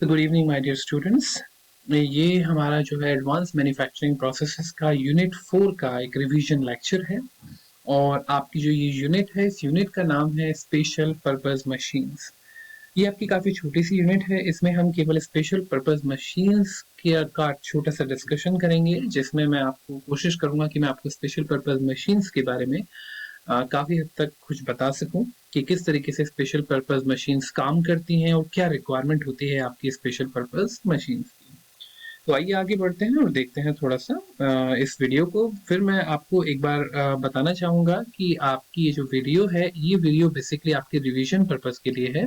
तो good evening my dear students. ये हमारा जो है एडवांस मैन्युफैक्चरिंग प्रोसेसेस का यूनिट 4 का एक रिवीजन लेक्चर है। और आपकी जो ये यूनिट है, इस यूनिट का नाम है स्पेशल पर्पस मशीन्स। ये आपकी काफ़ी छोटी सी यूनिट है। इसमें हम केवल स्पेशल पर्पस मशीन्स का छोटा सा डिस्कशन करेंगे, जिसमें मैं आपको कोशिश करूंगा कि मैं आपको स्पेशल पर्पस मशीन्स के बारे में काफ़ी हद तक कुछ बता सकूं कि किस तरीके से स्पेशल पर्पस मशीन्स काम करती हैं और क्या रिक्वायरमेंट होती है आपकी स्पेशल पर्पस मशीन्स की। तो आइए आगे बढ़ते हैं और देखते हैं थोड़ा सा इस वीडियो को। फिर मैं आपको एक बार बताना चाहूँगा कि आपकी ये जो वीडियो है, ये वीडियो बेसिकली आपके रिवीजन पर्पस के लिए है।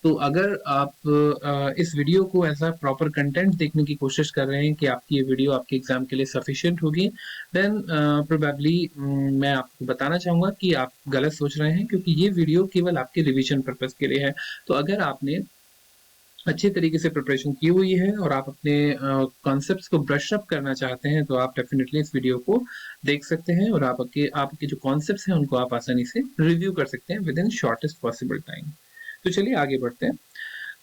तो अगर आप इस वीडियो को ऐसा प्रॉपर कंटेंट देखने की कोशिश कर रहे हैं कि आपकी ये वीडियो आपके एग्जाम के लिए सफिशिएंट होगी, देन प्रोबेबली मैं आपको बताना चाहूँगा कि आप गलत सोच रहे हैं, क्योंकि ये वीडियो केवल आपके रिवीजन पर्पस के लिए है। तो अगर आपने अच्छे तरीके से प्रिपरेशन की हुई है और आप अपने कॉन्सेप्ट्स को ब्रश अप करना चाहते हैं, तो आप डेफिनेटली इस वीडियो को देख सकते हैं और आपके जो कॉन्सेप्ट्स हैं उनको आप आसानी से रिव्यू कर सकते हैं with in shortest possible time. तो चलिए आगे बढ़ते हैं।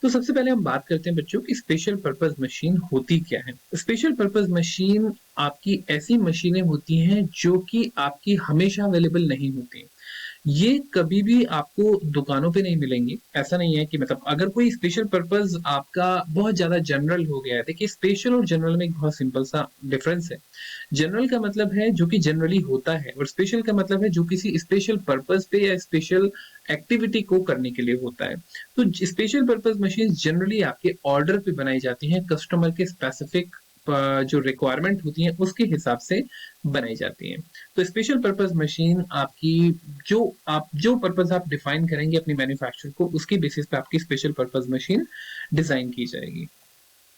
तो सबसे पहले हम बात करते हैं बच्चों की स्पेशल पर्पस मशीन होती क्या है। स्पेशल पर्पस मशीन आपकी ऐसी मशीनें होती हैं जो कि आपकी हमेशा अवेलेबल नहीं होती। ये कभी भी आपको दुकानों पे नहीं मिलेंगी। ऐसा नहीं है कि मतलब अगर कोई स्पेशल पर्पस आपका बहुत ज्यादा जनरल हो गया है। देखिए, स्पेशल और जनरल में एक बहुत सिंपल सा डिफरेंस है। जनरल का मतलब है जो कि जनरली होता है, और स्पेशल का मतलब है जो किसी स्पेशल पर्पस पे या स्पेशल एक्टिविटी को करने के लिए होता है। तो स्पेशल पर्पस मशीन जनरली आपके ऑर्डर पे बनाई जाती हैं, कस्टमर के स्पेसिफिक जो रिक्वायरमेंट होती है उसके हिसाब से बनाई जाती है। तो स्पेशल पर्पस मशीन आपकी जो पर्पस आप डिफाइन करेंगे अपनी मैन्युफैक्चर को, उसके बेसिस पे आपकी स्पेशल पर्पस मशीन डिजाइन की जाएगी।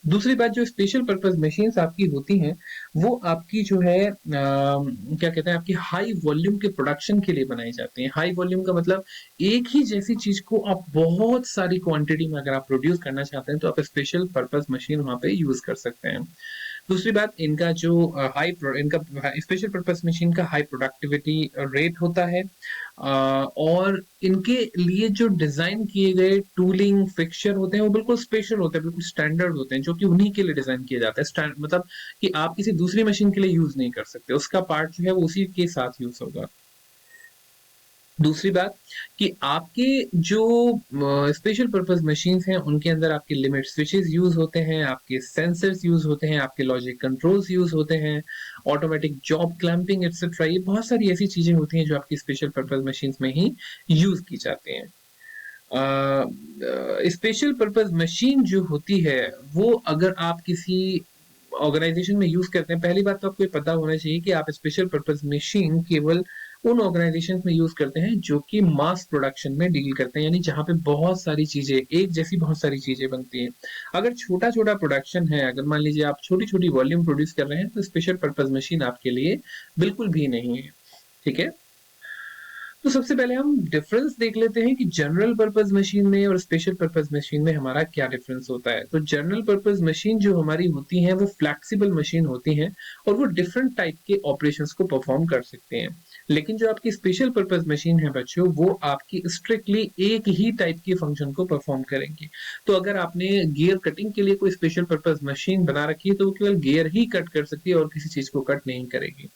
दूसरी बात, जो स्पेशल पर्पस मशीन्स आपकी होती हैं, वो आपकी जो है क्या कहते हैं, आपकी हाई वॉल्यूम के प्रोडक्शन के लिए बनाई जाती हैं। हाई वॉल्यूम का मतलब एक ही जैसी चीज को आप बहुत सारी क्वांटिटी में अगर आप प्रोड्यूस करना चाहते हैं, तो आप स्पेशल पर्पस मशीन वहां पे यूज कर सकते हैं। दूसरी बात, इनका जो इनका स्पेशल पर्पस मशीन का हाई प्रोडक्टिविटी रेट होता है। और इनके लिए जो डिजाइन किए गए टूलिंग फिक्सचर होते हैं वो बिल्कुल स्पेशल होते हैं, बिल्कुल स्टैंडर्ड होते हैं, जो कि उन्हीं के लिए डिजाइन किया जाता है। मतलब कि आप किसी दूसरी मशीन के लिए यूज नहीं कर सकते, उसका पार्ट जो है वो उसी के साथ यूज होगा। दूसरी बात कि आपके जो स्पेशल पर्पस मशीन्स हैं उनके अंदर आपके लिमिट स्विचेस यूज होते हैं, आपके सेंसर्स यूज होते हैं, आपके लॉजिक कंट्रोल्स यूज होते हैं, ऑटोमेटिक जॉब क्लैंपिंग एक्सेट्रा। ये बहुत सारी ऐसी चीजें होती हैं जो आपकी स्पेशल पर्पस मशीन्स में ही यूज की जाती हैं। स्पेशल पर्पस मशीन जो होती है, वो अगर आप किसी ऑर्गेनाइजेशन में यूज करते हैं, पहली बात तो आपको ये पता होना चाहिए कि आप स्पेशल पर्पस मशीन केवल उन ऑर्गेनाइजेशन में यूज करते हैं जो कि मास प्रोडक्शन में डील करते हैं, यानी जहां पे बहुत सारी चीजें एक जैसी बहुत सारी चीजें बनती हैं। अगर छोटा छोटा प्रोडक्शन है, अगर मान लीजिए आप छोटी छोटी वॉल्यूम प्रोड्यूस कर रहे हैं, तो स्पेशल पर्पस मशीन आपके लिए बिल्कुल भी नहीं है। ठीक है। तो सबसे पहले हम डिफरेंस देख लेते हैं कि जनरल पर्पस मशीन में और स्पेशल पर्पस मशीन में हमारा क्या डिफरेंस होता है। तो जनरल पर्पस मशीन जो हमारी होती हैं वो फ्लेक्सिबल मशीन होती हैं, और वो डिफरेंट टाइप के ऑपरेशंस को परफॉर्म कर सकते हैं। लेकिन जो आपकी स्पेशल पर्पस मशीन है बच्चों, वो आपकी स्ट्रिक्टली एक ही टाइप के फंक्शन को परफॉर्म करेंगी। तो अगर आपने गियर कटिंग के लिए कोई स्पेशल पर्पस मशीन बना रखी है, तो वो केवल गियर ही कट कर सकती है और किसी चीज को कट नहीं करेगी।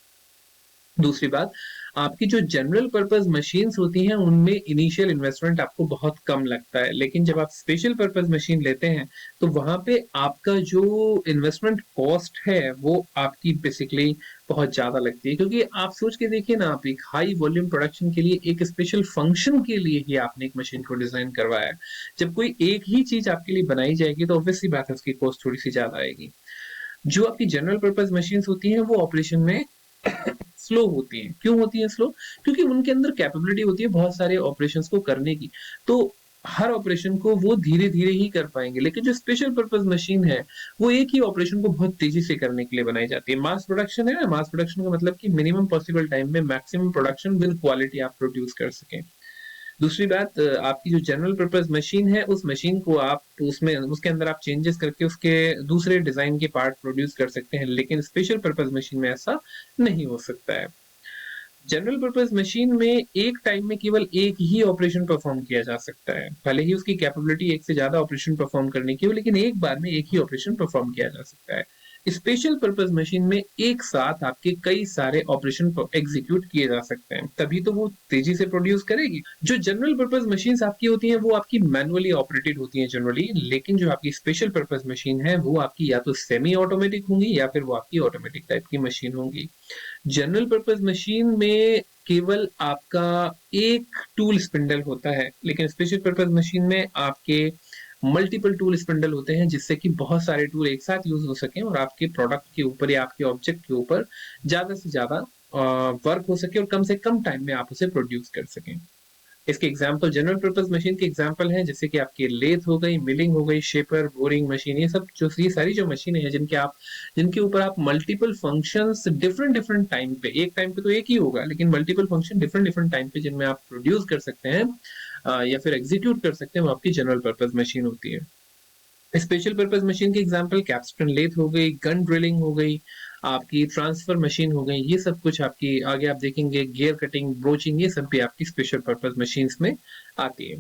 दूसरी बात, आपकी जो जनरल पर्पस मशीन्स होती हैं उनमें इनिशियल इन्वेस्टमेंट आपको बहुत कम लगता है, लेकिन जब आप स्पेशल पर्पस मशीन लेते हैं तो वहां पे आपका जो इन्वेस्टमेंट कॉस्ट है वो आपकी बेसिकली बहुत ज्यादा लगती है। क्योंकि आप सोच के देखिए ना, आप एक हाई वॉल्यूम प्रोडक्शन के लिए एक स्पेशल फंक्शन के लिए ही आपने एक मशीन को डिजाइन करवाया है। जब कोई एक ही चीज आपके लिए बनाई जाएगी तो ऑब्वियसली बात है उसकी कॉस्ट थोड़ी सी ज्यादा आएगी। जो आपकी जनरल पर्पस मशीन्स होती हैं वो ऑपरेशन में स्लो होती हैं। क्यों होती है स्लो? क्योंकि उनके अंदर कैपेबिलिटी होती है बहुत सारे ऑपरेशंस को करने की। तो हर ऑपरेशन को वो धीरे धीरे ही कर पाएंगे, लेकिन जो स्पेशल पर्पस मशीन है वो एक ही ऑपरेशन को बहुत तेजी से करने के लिए बनाई जाती है। मास प्रोडक्शन है ना, मास प्रोडक्शन का मतलब कि मिनिमम पॉसिबल टाइम में मैक्सिमम प्रोडक्शन विद क्वालिटी आप प्रोड्यूस कर सकें। दूसरी बात, आपकी जो जनरल पर्पस मशीन है उस मशीन को आप उसमें उसके अंदर आप चेंजेस करके उसके दूसरे डिजाइन के पार्ट प्रोड्यूस कर सकते हैं, लेकिन स्पेशल पर्पस मशीन में ऐसा नहीं हो सकता है। जनरल पर्पस मशीन में एक टाइम में केवल एक ही ऑपरेशन परफॉर्म किया जा सकता है, भले ही उसकी कैपेबिलिटी एक से ज्यादा ऑपरेशन परफॉर्म करने की हो, लेकिन एक बार में एक ही ऑपरेशन परफॉर्म किया जा सकता है। स्पेशल पर्पस मशीन में एक साथ आपके कई सारे ऑपरेशन एग्जीक्यूट किए जा सकते हैं, तभी तो वो तेजी से प्रोड्यूस करेगी। जो जनरल पर्पस मशीन्स आपकी होती हैं वो आपकी मैनुअली ऑपरेटेड होती हैं जनरली, लेकिन जो आपकी स्पेशल पर्पस मशीन है वो आपकी या तो सेमी ऑटोमेटिक होंगी या फिर वो आपकी ऑटोमेटिक टाइप की मशीन होंगी। जनरल पर्पस मशीन में केवल आपका एक टूल स्पिंडल होता है, लेकिन स्पेशल पर्पस मशीन में आपके मल्टीपल टूल स्पिंडल होते हैं, जिससे कि बहुत सारे टूल एक साथ यूज हो सके और आपके प्रोडक्ट के ऊपर या आपके ऑब्जेक्ट के ऊपर ज्यादा से ज्यादा वर्क हो सके और कम से कम टाइम में आप उसे प्रोड्यूस कर सकें। इसके एग्जाम्पल जनरल पर्पस मशीन के एग्जाम्पल हैं, जैसे कि आपकी लेथ हो गई, मिलिंग हो गई, शेपर, बोरिंग मशीन, ये सब जो ये सारी जो मशीनें हैं जिनके ऊपर आप multiple functions different different time पे, एक टाइम पे तो एक ही होगा लेकिन multiple function different different time पे जिनमें आप प्रोड्यूस कर सकते हैं या फिर एग्जीक्यूट कर सकते हैं, वो आपकी जनरल पर्पस मशीन होती है। स्पेशल पर्पस मशीन के एग्जांपल कैप्स्टन लेथ हो गई, गन ड्रिलिंग हो गई, आपकी ट्रांसफर मशीन हो गई, ये सब कुछ आपकी आगे आप देखेंगे गियर कटिंग, ब्रोचिंग, ये सब भी आपकी स्पेशल पर्पस मशीन्स में आती है।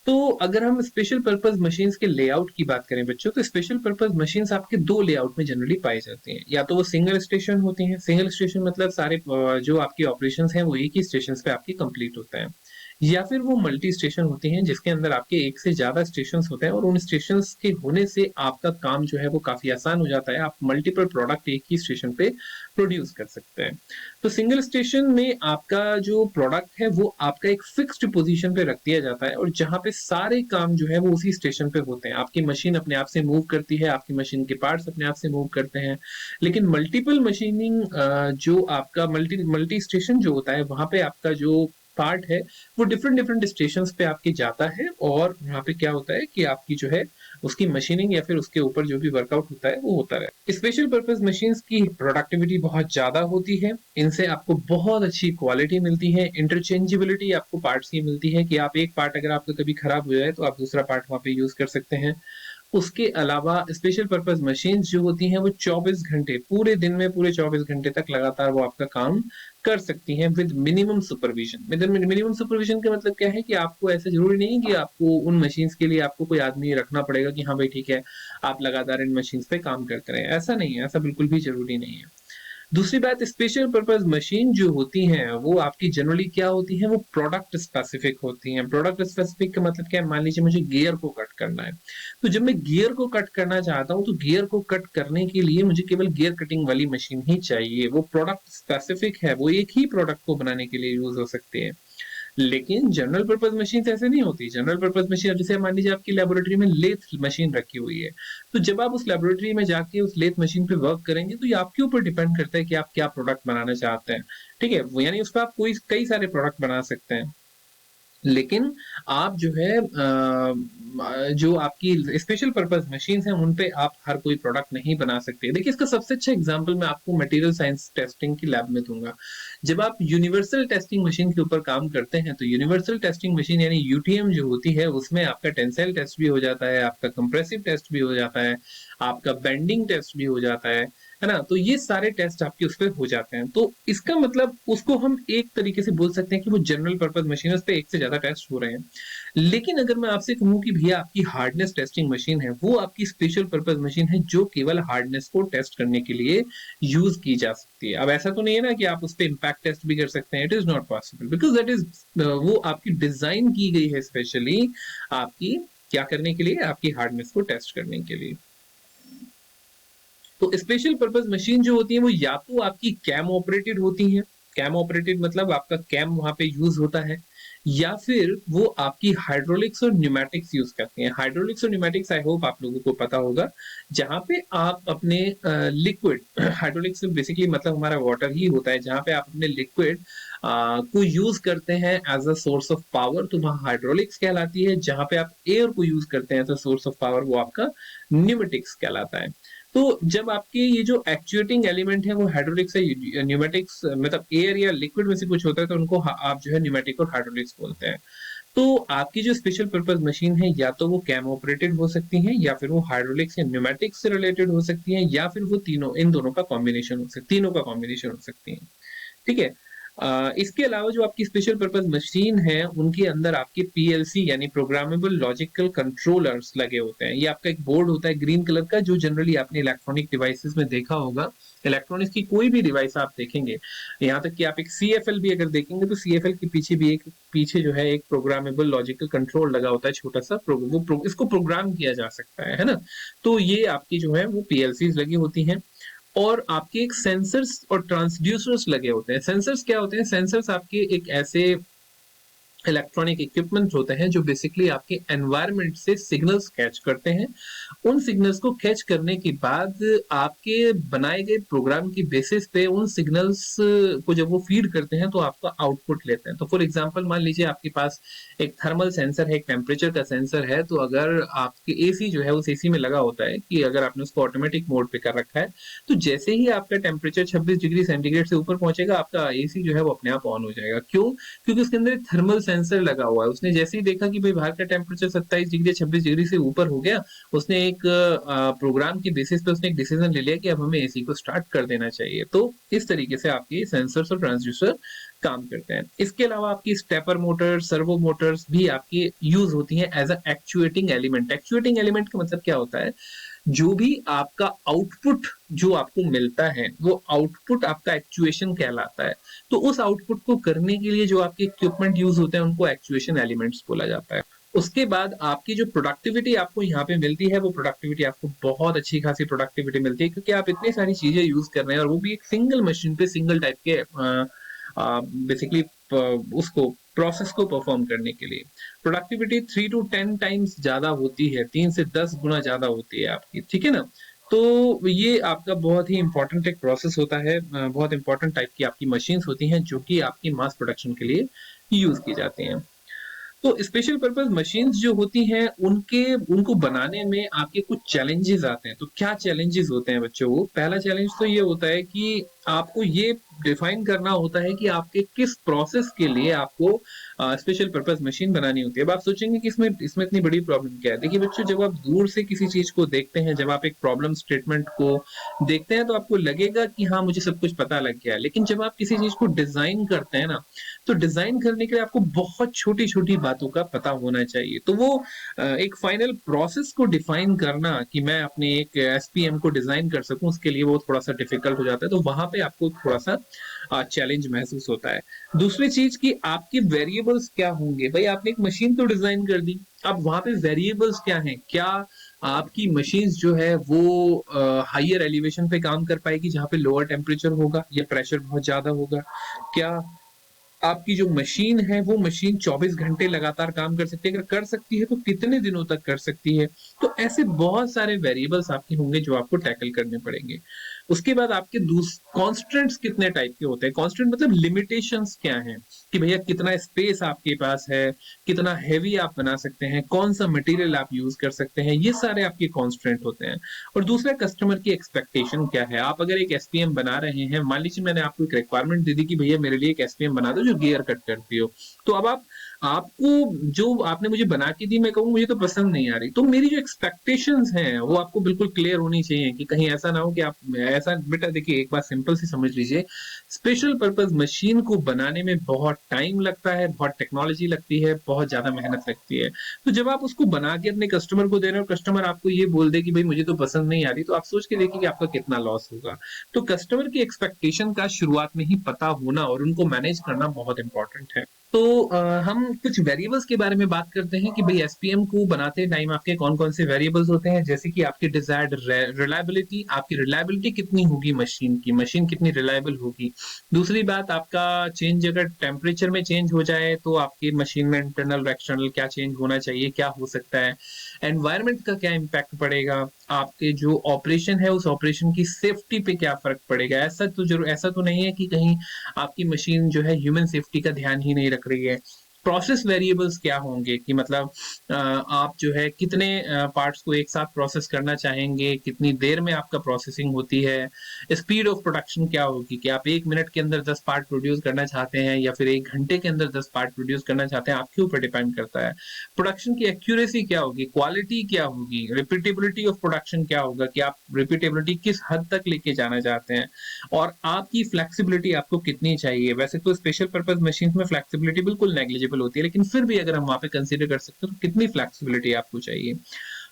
तो अगर हम स्पेशल पर्पस मशीन्स के लेआउट की बात करें बच्चों, तो स्पेशल पर्पस मशीन्स आपके दो लेआउट में जनरली पाई जाती हैं। या तो वो सिंगल स्टेशन होती हैं, सिंगल स्टेशन मतलब सारे जो आपकी ऑपरेशंस हैं वो एक ही स्टेशन पे आपके कंप्लीट होते हैं, या फिर वो मल्टी स्टेशन होती हैं जिसके अंदर आपके एक से ज्यादा स्टेशन होते हैं और उन स्टेशन के होने से आपका काम जो है वो काफी आसान हो जाता है, आप मल्टीपल प्रोडक्ट एक ही स्टेशन पे प्रोड्यूस कर सकते हैं। तो सिंगल स्टेशन में आपका जो प्रोडक्ट है वो आपका एक फिक्स्ड पोजीशन पे रख दिया जाता है और जहां पे सारे काम जो है वो उसी स्टेशन पे होते हैं। आपकी मशीन अपने आप से मूव करती है, आपकी मशीन के पार्ट्स अपने आप से मूव करते हैं, लेकिन मल्टीपल मशीनिंग जो आपका मल्टी मल्टी स्टेशन जो होता है वहां पे आपका जो पार्ट है वो डिफरेंट डिफरेंट स्टेशंस पे आपके जाता है और वहां पे क्या होता है कि आपकी जो है उसकी मशीनिंग या फिर उसके ऊपर जो भी वर्कआउट होता है वो होता है। स्पेशल पर्पस मशीन्स की प्रोडक्टिविटी बहुत ज्यादा होती है, इनसे आपको बहुत अच्छी क्वालिटी मिलती है, इंटरचेंजेबिलिटी आपको पार्ट्स की मिलती है कि आप एक पार्ट अगर आपका कभी खराब हो जाए तो आप दूसरा पार्ट वहां पे यूज कर सकते हैं। उसके अलावा स्पेशल पर्पस मशीन्स जो होती हैं वो 24 घंटे पूरे दिन में पूरे 24 घंटे तक लगातार वो आपका काम कर सकती हैं with minimum supervision. Minimum supervision का मतलब क्या है कि आपको ऐसा जरूरी नहीं कि आपको उन मशीन्स के लिए आपको कोई आदमी रखना पड़ेगा कि हाँ भाई ठीक है आप लगातार इन मशीन्स पे काम करते रहें, ऐसा नहीं है, ऐसा बिल्कुल भी जरूरी नहीं है। दूसरी बात, स्पेशल पर्पस मशीन जो होती हैं वो आपकी जनरली क्या होती हैं, वो प्रोडक्ट स्पेसिफिक होती हैं। प्रोडक्ट स्पेसिफिक का मतलब क्या है, मान लीजिए मुझे गियर को कट करना है, तो जब मैं गियर को कट करना चाहता हूं तो गियर को कट करने के लिए मुझे केवल गियर कटिंग वाली मशीन ही चाहिए, वो प्रोडक्ट स्पेसिफिक है, वो एक ही प्रोडक्ट को बनाने के लिए यूज हो सकती है। लेकिन जनरल पर्पस मशीन ऐसे नहीं होती। जनरल पर्पस मशीन जैसे मान लीजिए आपकी लेबोरेटरी में लेथ मशीन रखी हुई है, तो जब आप उस लेबोरेटरी में जाके उस लेथ मशीन पे वर्क करेंगे तो ये आपके ऊपर डिपेंड करता है कि आप क्या प्रोडक्ट बनाना चाहते हैं। ठीक है, यानी उस पर आप कोई कई सारे प्रोडक्ट बना सकते हैं, लेकिन आप जो है जो आपकी स्पेशल पर्पस मशीन है उन पे आप हर कोई प्रोडक्ट नहीं बना सकते। देखिए इसका सबसे अच्छा एग्जांपल मैं आपको मटेरियल साइंस टेस्टिंग की लैब में दूंगा। जब आप यूनिवर्सल टेस्टिंग मशीन के ऊपर काम करते हैं तो यूनिवर्सल टेस्टिंग मशीन यानी यूटीएम जो होती है उसमें आपका टेंसाइल टेस्ट भी हो जाता है, आपका कंप्रेसिव टेस्ट भी हो जाता है, आपका बेंडिंग टेस्ट भी हो जाता है ना। तो ये सारे टेस्ट आपके उस पर हो जाते हैं, तो इसका मतलब उसको हम एक तरीके से बोल सकते हैं कि वो जनरल पर्पस मशीन है, उस पर एक से ज्यादा टेस्ट हो रहे हैं। लेकिन अगर मैं आपसे कहूं कि भैया आपकी हार्डनेस टेस्टिंग मशीन है, वो आपकी स्पेशल पर्पस मशीन है जो केवल हार्डनेस को टेस्ट करने के लिए यूज की जा सकती है। अब ऐसा तो नहीं है ना कि आप उस पर इम्पैक्ट टेस्ट भी कर सकते हैं, it is not possible because that is वो आपकी डिजाइन की गई है स्पेशली आपकी क्या करने के लिए, आपकी हार्डनेस को टेस्ट करने के लिए। तो स्पेशल पर्पस मशीन जो होती है वो या तो आपकी कैम ऑपरेटेड होती है, कैम ऑपरेटेड मतलब आपका कैम वहां पे यूज होता है, या फिर वो आपकी हाइड्रोलिक्स और न्यूमेटिक्स यूज करती हैं। हाइड्रोलिक्स और न्यूमेटिक्स आई होप आप लोगों को पता होगा, जहां पे आप अपने लिक्विड हाइड्रोलिक्स बेसिकली मतलब हमारा वाटर ही होता है, जहां पे आप अपने लिक्विड को यूज करते हैं as a source of power, तो वहां हाइड्रोलिक्स कहलाती है। जहां पे आप एयर को यूज करते हैं as a source of power, वो आपका न्यूमेटिक्स कहलाता है। तो जब आपके ये जो एक्चुएटिंग एलिमेंट है वो हाइड्रोलिक्स या न्यूमेटिक्स मतलब एयर या लिक्विड में से कुछ होता है, तो उनको आप जो है न्यूमेटिक और हाइड्रोलिक्स बोलते हैं। तो आपकी जो स्पेशल पर्पस मशीन है या तो वो कैम ऑपरेटेड हो सकती है, या फिर वो हाइड्रोलिक्स या न्यूमेटिक्स से रिलेटेड हो सकती है, या फिर वो तीनों इन दोनों का कॉम्बिनेशन हो सकती है, तीनों का कॉम्बिनेशन हो सकती है। ठीक है, इसके अलावा जो आपकी स्पेशल पर्पस मशीन है, उनके अंदर आपके पीएलसी यानी प्रोग्रामेबल लॉजिकल कंट्रोलर्स लगे होते हैं। ये आपका एक बोर्ड होता है ग्रीन कलर का, जो जनरली आपने इलेक्ट्रॉनिक डिवाइसेस में देखा होगा। इलेक्ट्रॉनिक्स की कोई भी डिवाइस आप देखेंगे, यहाँ तक कि आप एक सीएफएल भी अगर देखेंगे तो सीएफएल के पीछे भी एक पीछे जो है एक प्रोग्रामेबल लॉजिकल कंट्रोल लगा होता है, छोटा सा इसको प्रोग्राम किया जा सकता है ना। तो ये आपकी जो है वो पीएलसीज लगी होती हैं। और आपके एक सेंसर्स और ट्रांसड्यूसर्स लगे होते हैं। सेंसर्स क्या होते हैं? सेंसर्स आपके एक ऐसे इलेक्ट्रॉनिक इक्विपमेंट होते हैं जो बेसिकली आपके एनवायरनमेंट से सिग्नल्स कैच करते हैं। उन सिग्नल्स को कैच करने के बाद आपके बनाए गए प्रोग्राम की बेसिस पे उन सिग्नल्स को जब वो फीड करते हैं तो आपका आउटपुट लेते हैं। तो फॉर एग्जांपल मान लीजिए आपके पास एक थर्मल सेंसर है, एक टेम्परेचर का सेंसर है। तो अगर आपके एसी जो है उस एसी में लगा होता है कि अगर आपने उसको ऑटोमेटिक मोड पे कर रखा है, तो जैसे ही आपका टेम्परेचर 26 डिग्री सेंटीग्रेड से ऊपर पहुंचेगा, आपका एसी जो है वो अपने आप ऑन हो जाएगा। क्यों? क्योंकि उसके अंदर थर्मल सेंसर लगा हुआ है। उसने जैसे ही देखा कि भाई बाहर का टेम्परेचर 27 डिग्री 26 डिग्री से ऊपर हो गया, उसने एक प्रोग्राम की बेसिस पे उसने एक डिसीजन ले लिया कि अब हमें एसी को स्टार्ट कर देना चाहिए। तो इस तरीके से आपके सेंसर्स और ट्रांसड्यूसर काम करते हैं। इसके अलावा आपकी स्टेपर मोटर, सर्वो मोटर्स भी आपकी यूज होती हैं as a actuating element. Actuating element का मतलब क्या होता है? जो भी आपका आउटपुट जो आपको मिलता है, वो आउटपुट आपका एक्चुएशन कहलाता है। तो उस आउटपुट को करने के लिए जो आपके इक्विपमेंट यूज होते हैं, उनको एक्चुएशन एलिमेंट्स बोला जाता है। उसके बाद आपकी जो प्रोडक्टिविटी आपको यहाँ पे मिलती है, वो प्रोडक्टिविटी आपको बहुत अच्छी खासी प्रोडक्टिविटी मिलती है, क्योंकि आप इतनी सारी चीजें यूज कर रहे हैं और वो भी एक सिंगल मशीन पे सिंगल टाइप के बेसिकली उसको प्रोसेस को परफॉर्म करने के लिए प्रोडक्टिविटी 3 to 10 टाइम्स ज्यादा होती है, 3 से 10 गुना ज्यादा होती है आपकी, ठीक है ना। तो ये आपका बहुत ही इंपॉर्टेंट एक प्रोसेस होता है। बहुत इंपॉर्टेंट टाइप की आपकी मशीन्स होती हैं जो कि आपकी मास प्रोडक्शन के लिए यूज की जाती हैं। तो स्पेशल पर्पस मशीन्स जो होती हैं, उनको बनाने में आपके कुछ चैलेंजेस आते हैं। तो क्या चैलेंजेस होते हैं बच्चों? वो पहला चैलेंज तो ये होता है कि आपको ये डिफाइन करना होता है कि आपके किस प्रोसेस के लिए आपको स्पेशल पर्पस मशीन बनानी होती है। अब आप सोचेंगे कि इसमें इसमें इतनी बड़ी प्रॉब्लम क्या है? देखिए बच्चों, जब आप दूर से किसी चीज को देखते हैं, जब आप एक प्रॉब्लम स्टेटमेंट को देखते हैं, तो आपको लगेगा कि हाँ, मुझे सब कुछ पता लग गया है। लेकिन जब आप किसी चीज को डिजाइन करते हैं ना, तो डिजाइन करने के लिए आपको बहुत छोटी छोटी बातों का पता होना चाहिए। तो वो एक फाइनल प्रोसेस को डिफाइन करना कि मैं अपने एक एसपीएम को डिजाइन कर सकूं, उसके लिए वो थोड़ा सा डिफिकल्ट हो जाता है। तो वहां पे आपको थोड़ा सा चैलेंज महसूस होता है। दूसरी चीज कि आपके वेरिएबल्स क्या होंगे। भाई आपने एक मशीन तो डिजाइन कर दी, अब वहां पे वेरिएबल्स क्या हैं? क्या आपकी मशीन्स जो है वो हाइयर एलिवेशन पे काम कर पाएगी जहां पे लोअर टेम्परेचर होगा या प्रेशर बहुत ज्यादा होगा? क्या आपकी जो मशीन है वो मशीन 24 घंटे लगातार काम कर सकती है? अगर कर सकती है तो कितने दिनों तक कर सकती है? तो ऐसे बहुत सारे वेरिएबल्स आपके होंगे जो आपको टैकल करने पड़ेंगे। उसके बाद आपके कॉन्स्टेंट्स कितने टाइप के होते हैं? कॉन्स्टेंट मतलब लिमिटेशंस क्या हैं, कि भैया कितना स्पेस आपके पास है, कितना हैवी आप बना सकते हैं, कौन सा मटेरियल आप यूज कर सकते हैं, ये सारे आपके कॉन्स्टेंट होते हैं। और दूसरा, कस्टमर की एक्सपेक्टेशन क्या है। आप अगर एक एसपीएम बना रहे हैं, मान लीजिए मैंने आपको एक रिक्वायरमेंट दे दी कि भैया मेरे लिए एक एसपीएम बना दो जो गियर कट करती हो। तो अब आपको जो आपने मुझे बना के दी, मैं कहूँ मुझे तो पसंद नहीं आ रही, तो मेरी जो एक्सपेक्टेशंस हैं वो आपको बिल्कुल क्लियर होनी चाहिए, कि कहीं ऐसा ना हो कि आप ऐसा। बेटा देखिए, एक बात सिंपल सी समझ लीजिए, स्पेशल पर्पस मशीन को बनाने में बहुत टाइम लगता है, बहुत टेक्नोलॉजी लगती है, बहुत ज्यादा मेहनत लगती है। तो जब आप उसको बना के अपने कस्टमर को दे रहे हो, कस्टमर आपको ये बोल दे कि भाई मुझे तो पसंद नहीं आ रही, तो आप सोच के देखिए कि आपका कितना लॉस होगा। तो कस्टमर की एक्सपेक्टेशन का शुरुआत में ही पता होना और उनको मैनेज करना बहुत इंपॉर्टेंट है। तो हम कुछ वेरिएबल्स के बारे में बात करते हैं कि भाई एसपीएम को बनाते टाइम आपके कौन कौन से वेरिएबल्स होते हैं। जैसे कि आपकी डिजायर्ड रिलायबिलिटी, आपकी रिलायबिलिटी कितनी होगी मशीन की, मशीन कितनी रिलायबल होगी। दूसरी बात, आपका चेंज अगर टेम्परेचर में चेंज हो जाए तो आपकी मशीन में इंटरनल एक्सटर्नल क्या चेंज होना चाहिए, क्या हो सकता है। एनवायरनमेंट का क्या इम्पैक्ट पड़ेगा, आपके जो ऑपरेशन है उस ऑपरेशन की सेफ्टी पे क्या फर्क पड़ेगा। ऐसा तो नहीं है कि कहीं आपकी मशीन जो है ह्यूमन सेफ्टी का ध्यान ही नहीं रख रही है। प्रोसेस वेरिएबल्स क्या होंगे कि मतलब आप जो है कितने पार्ट्स को एक साथ प्रोसेस करना चाहेंगे, कितनी देर में आपका प्रोसेसिंग होती है, स्पीड ऑफ प्रोडक्शन क्या होगी कि आप 1 मिनट के अंदर 10 पार्ट प्रोड्यूस करना चाहते हैं या फिर 1 घंटे के अंदर 10 पार्ट प्रोड्यूस करना चाहते हैं, आपके ऊपर डिपेंड करता है। प्रोडक्शन की एक्यूरेसी क्या होगी, क्वालिटी क्या होगी, रिपीटेबिलिटी ऑफ प्रोडक्शन क्या होगा कि आप रिपीटेबिलिटी किस हद तक लेके जाना चाहते हैं, और आपकी फ्लेक्सिबिलिटी आपको कितनी चाहिए। वैसे तो स्पेशल पर्पस मशीन में फ्लेक्सिबिलिटी बिल्कुल नेग्लिजिबल होती है, लेकिन फिर भी अगर हम वहां पे कंसीडर कर सकते हैं तो कितनी फ्लेक्सिबिलिटी आपको चाहिए।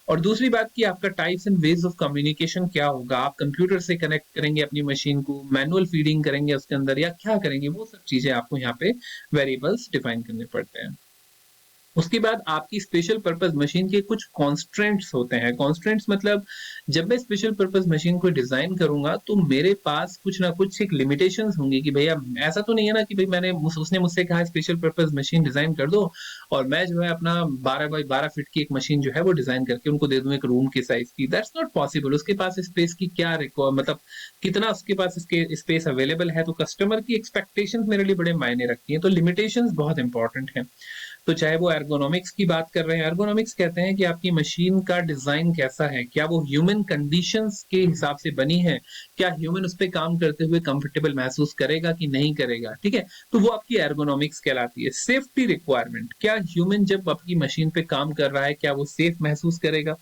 और दूसरी बात कि आपका types and ways of communication क्या होगा, आप कंप्यूटर से कनेक्ट करेंगे अपनी मशीन को, मैनुअल फीडिंग करेंगे उसके अंदर या क्या करेंगे, वो सब चीजें आपको यहाँ पे वेरिएबल्स डिफाइन करने पड़ते हैं। उसके बाद आपकी स्पेशल पर्पस मशीन के कुछ कॉन्स्ट्रेंट्स होते हैं। कॉन्स्ट्रेंट्स मतलब जब मैं स्पेशल पर्पस मशीन को डिजाइन करूंगा तो मेरे पास कुछ ना कुछ एक लिमिटेशंस होंगी कि भैया ऐसा तो नहीं है ना कि भाई उसने मुझसे कहा स्पेशल पर्पस मशीन डिजाइन कर दो और मैं जो है अपना 12 बाई 12 फीट की एक मशीन जो है वो डिजाइन करके उनको दे दूं एक रूम के साइज की। That's not possible. उसके पास स्पेस की क्या मतलब कितना उसके पास इसके स्पेस अवेलेबल है, तो कस्टमर की एक्सपेक्टेशंस मेरे लिए बड़े मायने रखती हैं। तो लिमिटेशंस बहुत इंपॉर्टेंट है। तो चाहे वो एर्गोनॉमिक्स की बात कर रहे हैं, एर्गोनॉमिक्स कहते हैं कि आपकी मशीन का डिजाइन कैसा है, क्या वो ह्यूमन कंडीशंस के हिसाब से बनी है, क्या ह्यूमन उस पर काम करते हुए कंफर्टेबल महसूस करेगा कि नहीं करेगा, ठीक है। तो वो आपकी एर्गोनॉमिक्स कहलाती है। सेफ्टी रिक्वायरमेंट, क्या ह्यूमन जब आपकी मशीन पे काम कर रहा है क्या वो सेफ महसूस करेगा।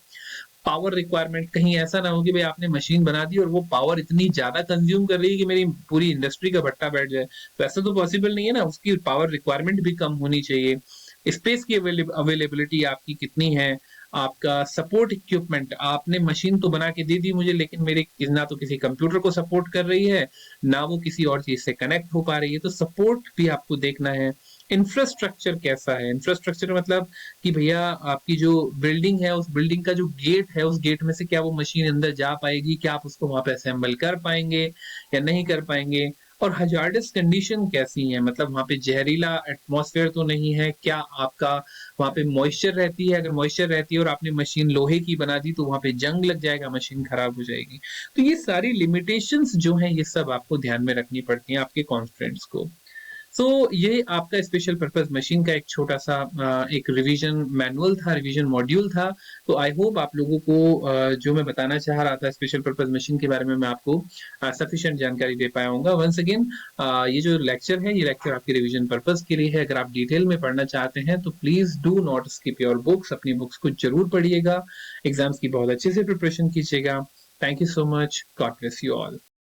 पावर रिक्वायरमेंट, कहीं ऐसा ना हो कि भाई आपने मशीन बना दी और वो पावर इतनी ज्यादा कंज्यूम कर रही है कि मेरी पूरी इंडस्ट्री का भट्टा बैठ जाए, तो ऐसा तो पॉसिबल नहीं है ना। उसकी पावर रिक्वायरमेंट भी कम होनी चाहिए। स्पेस की अवेलेबिलिटी आपकी कितनी है, आपका सपोर्ट इक्विपमेंट, आपने मशीन तो बना के दे दी मुझे लेकिन मेरे ना तो किसी कंप्यूटर को सपोर्ट कर रही है ना वो किसी और चीज से कनेक्ट हो पा रही है, तो सपोर्ट भी आपको देखना है। इंफ्रास्ट्रक्चर कैसा है, इंफ्रास्ट्रक्चर मतलब कि भैया आपकी जो बिल्डिंग है उस बिल्डिंग का जो गेट है उस गेट में से क्या वो मशीन अंदर जा पाएगी, क्या आप उसको वहां पे असेंबल कर पाएंगे या नहीं कर पाएंगे। और हजार्डस कंडीशन कैसी है, मतलब वहां पे जहरीला एटमॉस्फेयर तो नहीं है, क्या आपका वहां पे मॉइस्चर रहती है, अगर मॉइस्चर रहती है और आपने मशीन लोहे की बना दी तो वहां पे जंग लग जाएगा, मशीन खराब हो जाएगी। तो ये सारी लिमिटेशंस जो हैं ये सब आपको ध्यान में रखनी पड़ती हैं आपके कॉन्स्ट्रेंट्स को। सो ये आपका स्पेशल पर्पस मशीन का एक छोटा सा एक रिवीजन मैनुअल था, रिवीजन मॉड्यूल था। तो आई होप आप लोगों को जो मैं बताना चाह रहा था स्पेशल पर्पस मशीन के बारे में मैं आपको सफिशिएंट जानकारी दे पाया हूँ। वंस अगेन ये जो लेक्चर है ये लेक्चर आपके रिवीजन पर्पस के लिए है। अगर आप डिटेल में पढ़ना चाहते हैं तो please do not skip your books, अपनी बुक्स को जरूर पढ़िएगा, एग्जाम्स की बहुत अच्छे से प्रिपरेशन कीजिएगा। Thank you so much, God bless you all.